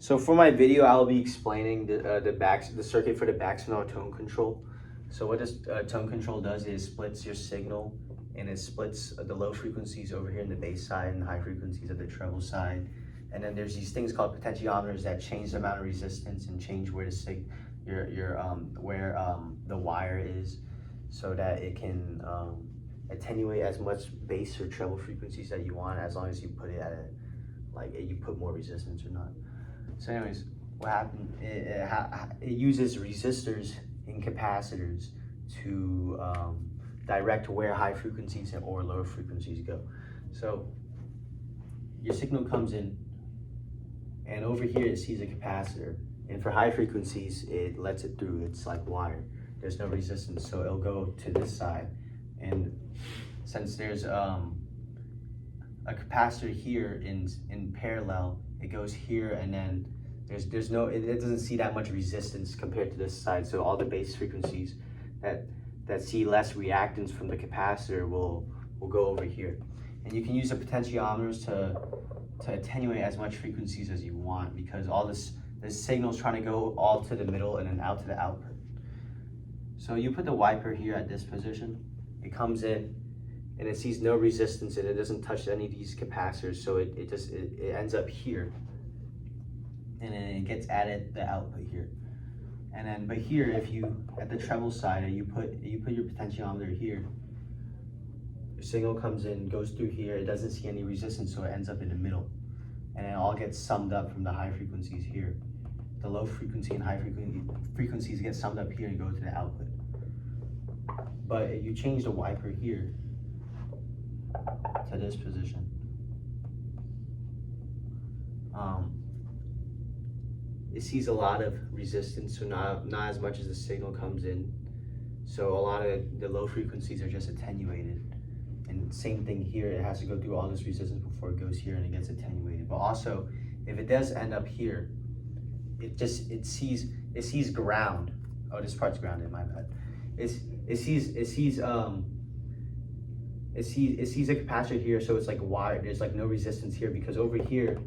So for my video, I'll be explaining the circuit for the back signal tone control. So what this tone control does is splits your signal, and it splits the low frequencies over here in the bass side and the high frequencies of the treble side. And then there's these things called potentiometers that change the amount of resistance and change where the wire is, so that it can attenuate as much bass or treble frequencies that you want, as long as you put it at you put more resistance or not. So anyways, what happened, it uses resistors and capacitors to direct where high frequencies or low frequencies go. So your signal comes in, and over here it sees a capacitor, and for high frequencies it lets it through. It's like wire, there's no resistance, so it'll go to this side. And since there's a capacitor here in parallel, it goes here, and then it doesn't see that much resistance compared to this side. So all the bass frequencies that see less reactance from the capacitor will go over here. And you can use the potentiometers to attenuate as much frequencies as you want, because all this signal is trying to go all to the middle and then out to the output. So you put the wiper here at this position, it comes in and it sees no resistance, and it doesn't touch any of these capacitors, so it ends up here, and then it gets added the output here. And then, but here, if you at the treble side, you put your potentiometer here, your signal comes in, goes through here, it doesn't see any resistance, so it ends up in the middle, and it all gets summed up from the high frequencies here. The low frequency and high frequencies get summed up here and go to the output. But if you change the wiper here to this position, it sees a lot of resistance, so not as much as the signal comes in. So a lot of the low frequencies are just attenuated. And same thing here, it has to go through all this resistance before it goes here and it gets attenuated. But also, if it does end up here, it sees ground. Oh, this part's grounded, my bad. It sees a capacitor here, so it's like wire. There's like no resistance here, because over here,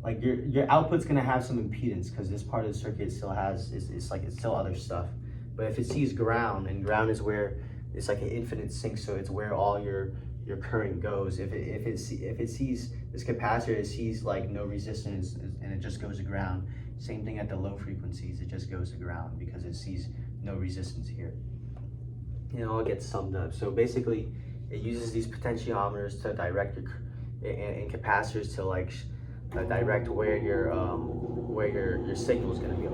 like your output's gonna have some impedance, because this part of the circuit still has it's still other stuff. But if it sees ground, and ground is where it's like an infinite sink, so it's where all your current goes. If it sees this capacitor, it sees like no resistance, and it just goes to ground. Same thing at the low frequencies, it just goes to ground because it sees no resistance here. And it all gets summed up. So basically, it uses these potentiometers to direct and capacitors to direct where your signal is going to go.